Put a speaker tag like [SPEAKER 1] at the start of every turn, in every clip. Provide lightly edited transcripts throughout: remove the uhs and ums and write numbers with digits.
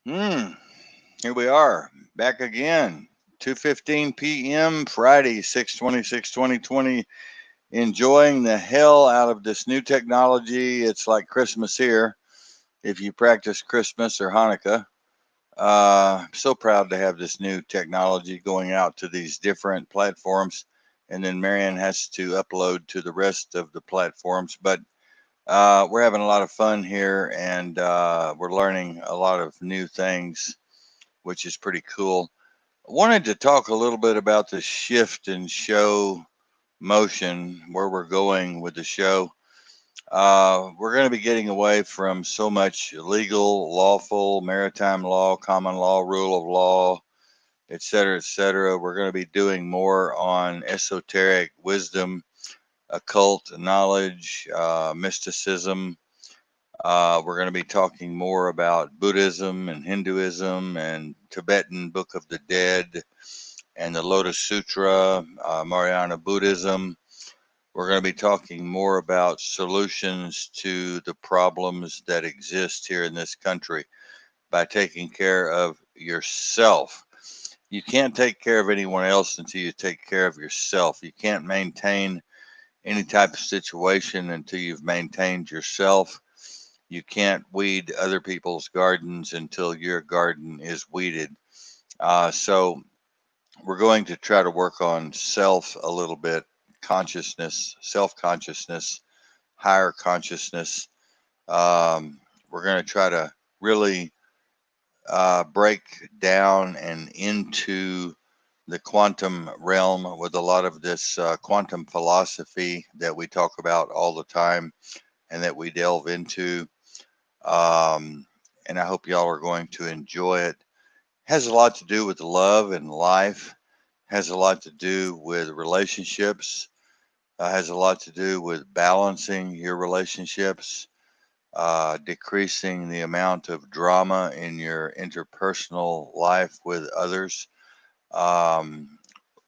[SPEAKER 1] Hmm. Here we are, back again. 2:15 p.m. Friday, 6/26/2020. Enjoying the hell out of this new technology. It's like Christmas here. If you practice Christmas or Hanukkah, I'm so proud to have this new technology going out to these different platforms, and then Marianne has to upload to the rest of the platforms. But we're having a lot of fun here, and we're learning a lot of new things, which is pretty cool. I wanted to talk a little bit about the shift in show motion, where we're going with the show. We're going to be getting away from so much legal, lawful, maritime law, common law, rule of law, et cetera, et cetera. We're going to be doing more on esoteric wisdom, occult knowledge, mysticism. We're going to be talking more about Buddhism and Hinduism and Tibetan Book of the Dead and the Lotus Sutra, Mahayana Buddhism. We're going to be talking more about solutions to the problems that exist here in this country by taking care of yourself. You can't take care of anyone else until you take care of yourself. You can't maintain any type of situation until you've maintained yourself. You can't weed other people's gardens until your garden is weeded. So we're going to try to work on self a little bit, consciousness, self consciousness, higher consciousness. We're going to try to really break down and into the quantum realm with a lot of this quantum philosophy that we talk about all the time and that we delve into. Um, and I hope y'all are going to enjoy it. Has a lot to do with love and life, has a lot to do with relationships, has a lot to do with balancing your relationships, decreasing the amount of drama in your interpersonal life with others. Um,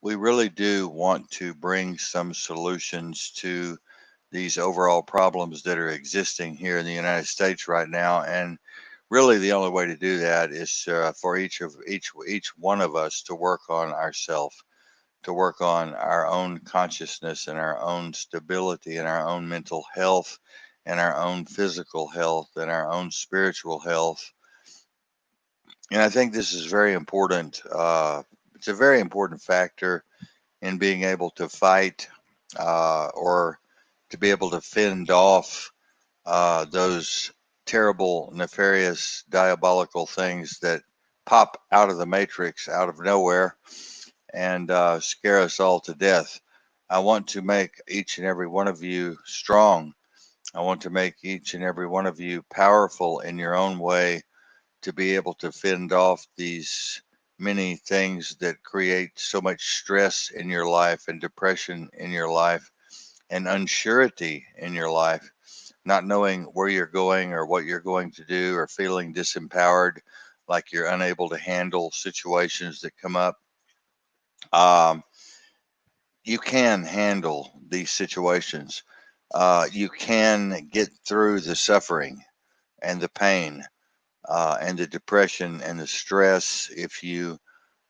[SPEAKER 1] we really do want to bring some solutions to these overall problems that are existing here in the United States right now. And really, the only way to do that is for each one of us to work on ourselves, to work on our own consciousness and our own stability and our own mental health and our own physical health and our own spiritual health. And I think this is very important. It's a very important factor in being able to fight or to be able to fend off those terrible, nefarious, diabolical things that pop out of the matrix out of nowhere and scare us all to death. I want to make each and every one of you strong. I want to make each and every one of you powerful in your own way to be able to fend off these many things that create so much stress in your life and depression in your life and unsurety in your life, not knowing where you're going or what you're going to do, or feeling disempowered, like you're unable to handle situations that come up. Um, you can handle these situations. You can get through the suffering and the pain and the depression and the stress if you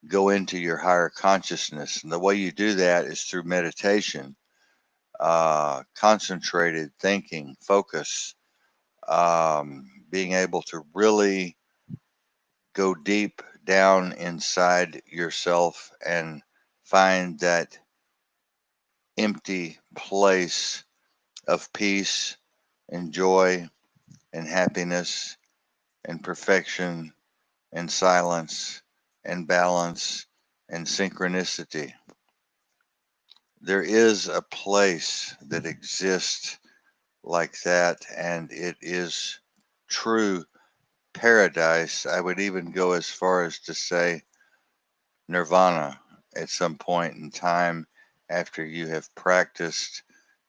[SPEAKER 1] go into your higher consciousness. And the way you do that is through meditation, concentrated thinking, focus, being able to really go deep down inside yourself and find that empty place of peace and joy and happiness and perfection and silence and balance and synchronicity. There is a place that exists like that, and it is true paradise. I would even go as far as to say nirvana at some point in time after you have practiced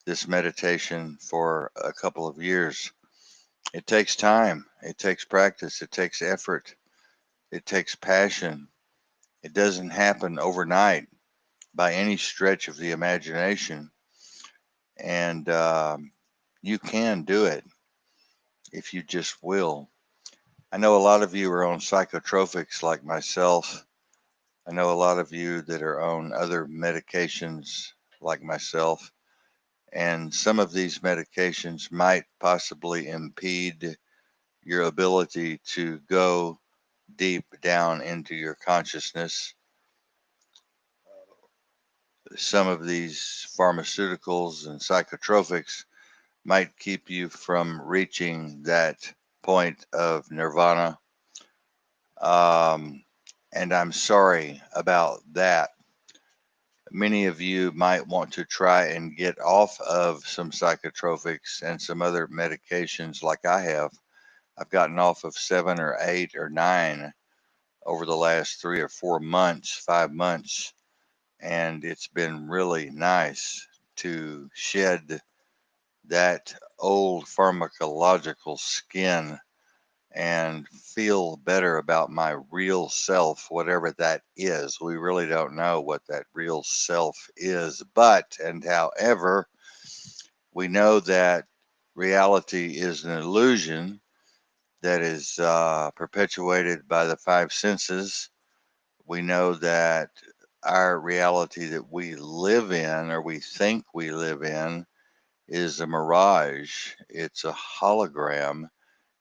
[SPEAKER 1] this meditation for a couple of years. It takes time, it takes practice, it takes effort, it takes passion. It doesn't happen overnight by any stretch of the imagination. And you can do it if you just will. I know a lot of you are on psychotropics like myself. I know a lot of you that are on other medications like myself. And some of these medications might possibly impede your ability to go deep down into your consciousness. Some of these pharmaceuticals and psychotropics might keep you from reaching that point of nirvana. Um, and I'm sorry about that. Many of you might want to try and get off of some psychotropics and some other medications like I have. I've gotten off of 7 or 8 or 9 over the last 3 or 4 months, 5 months, and it's been really nice to shed that old pharmacological skin and feel better about my real self, whatever that is. We really don't know what that real self is, but, and however, we know that reality is an illusion that is perpetuated by the five senses. We know that our reality that we live in or we think we live in is a mirage, it's a hologram.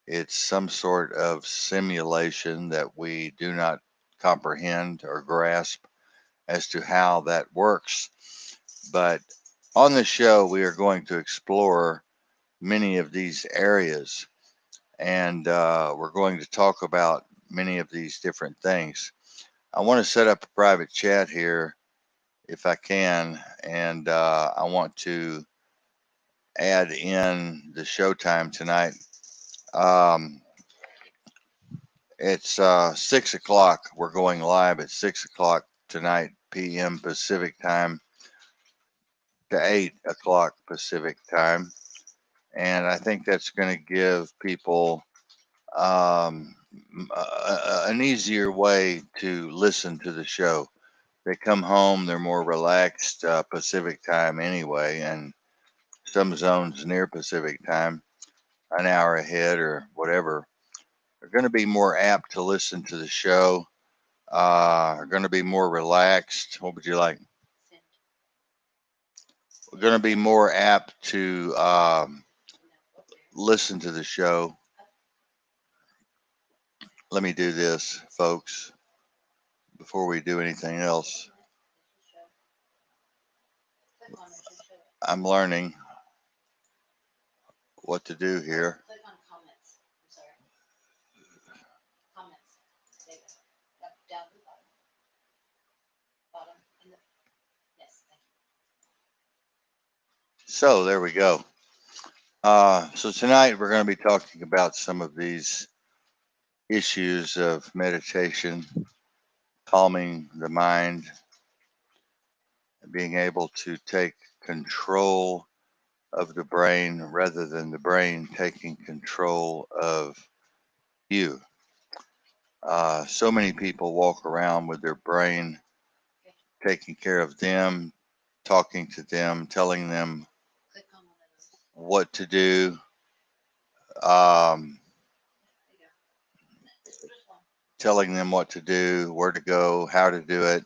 [SPEAKER 1] It's some sort of simulation that we do not comprehend or grasp as to how that works. But on the show, we are going to explore many of these areas, and we're going to talk about many of these different things. I want to set up a private chat here if I can, and I want to add in the showtime tonight. Um, It's 6 o'clock. We're going live at 6 o'clock tonight, p.m. Pacific time to 8 o'clock Pacific time. And I think that's going to give people an easier way to listen to the show. They come home, they're more relaxed Pacific time anyway, and some zones near Pacific time, an hour ahead or whatever, are going to be more apt to listen to the show, are going to be more relaxed. What would you like? We're going to be more apt to listen to the show. Let me do this, folks, before we do anything else. I'm learning what to do here. So there we go. So tonight we're going to be talking about some of these issues of meditation, calming the mind, being able to take control of the brain rather than the brain taking control of you. So many people walk around with their brain taking care of them, talking to them, telling them what to do, um, telling them what to do, where to go, how to do it.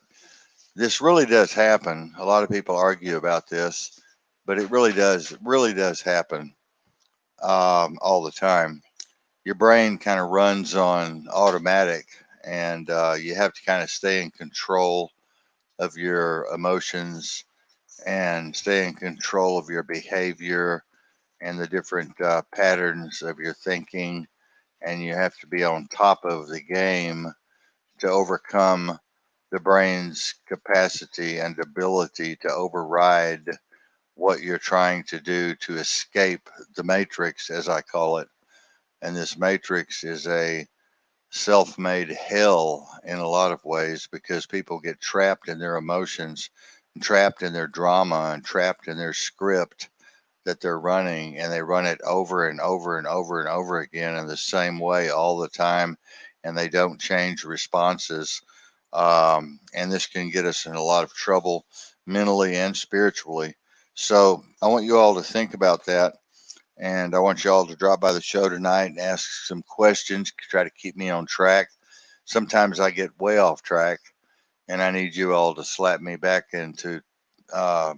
[SPEAKER 1] This really does happen. A lot of people argue about this, but it really does happen all the time. Your brain kind of runs on automatic, and you have to kind of stay in control of your emotions and stay in control of your behavior and the different patterns of your thinking. And you have to be on top of the game to overcome the brain's capacity and ability to override what you're trying to do to escape the matrix, as I call it. And this matrix is a self-made hell in a lot of ways because people get trapped in their emotions, and trapped in their drama, and trapped in their script that they're running, and they run it over and over and over and over again in the same way all the time, and they don't change responses. And this can get us in a lot of trouble mentally and spiritually. So I want you all to think about that. And I want you all to drop by the show tonight and ask some questions, try to keep me on track. Sometimes I get way off track, and I need you all to slap me back into uh,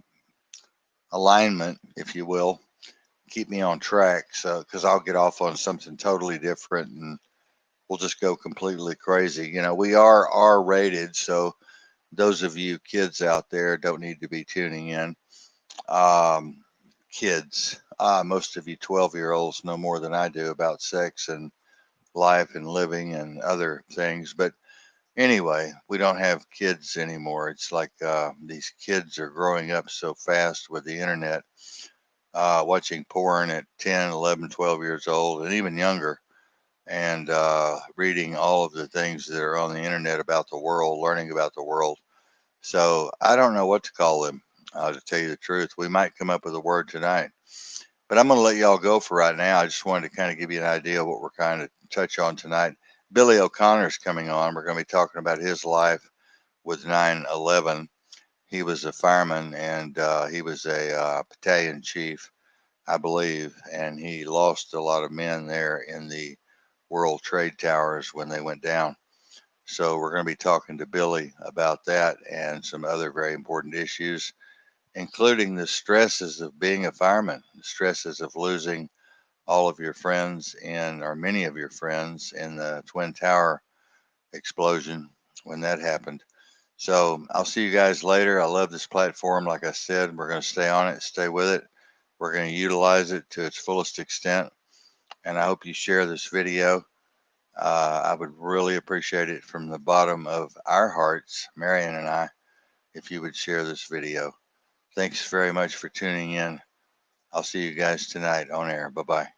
[SPEAKER 1] alignment, if you will, keep me on track. So, because I'll get off on something totally different and we'll just go completely crazy. You know, we are R rated, so those of you kids out there don't need to be tuning in. Um, Kids, most of you 12-year-olds know more than I do about sex and life and living and other things. But anyway, we don't have kids anymore. It's like these kids are growing up so fast with the internet, watching porn at 10, 11, 12 years old, and even younger, and reading all of the things that are on the internet about the world, learning about the world. So I don't know what to call them, to tell you the truth. We might come up with a word tonight. But I'm going to let y'all go for right now. I just wanted to kind of give you an idea of what we're kind of touch on tonight. Billy O'Connor's coming on. We're going to be talking about his life with 9/11. He was a fireman and he was a battalion chief, I believe, and he lost a lot of men there in the World Trade Towers when they went down. So we're going to be talking to Billy about that and some other very important issues, including the stresses of being a fireman, the stresses of losing all of your friends in, or many of your friends in the Twin Tower explosion when that happened. So I'll see you guys later. I love this platform. Like I said, we're going to stay on it, stay with it. We're going to utilize it to its fullest extent. And I hope you share this video. I would really appreciate it from the bottom of our hearts, Marion and I, if you would share this video. Thanks very much for tuning in. I'll see you guys tonight on air. Bye bye.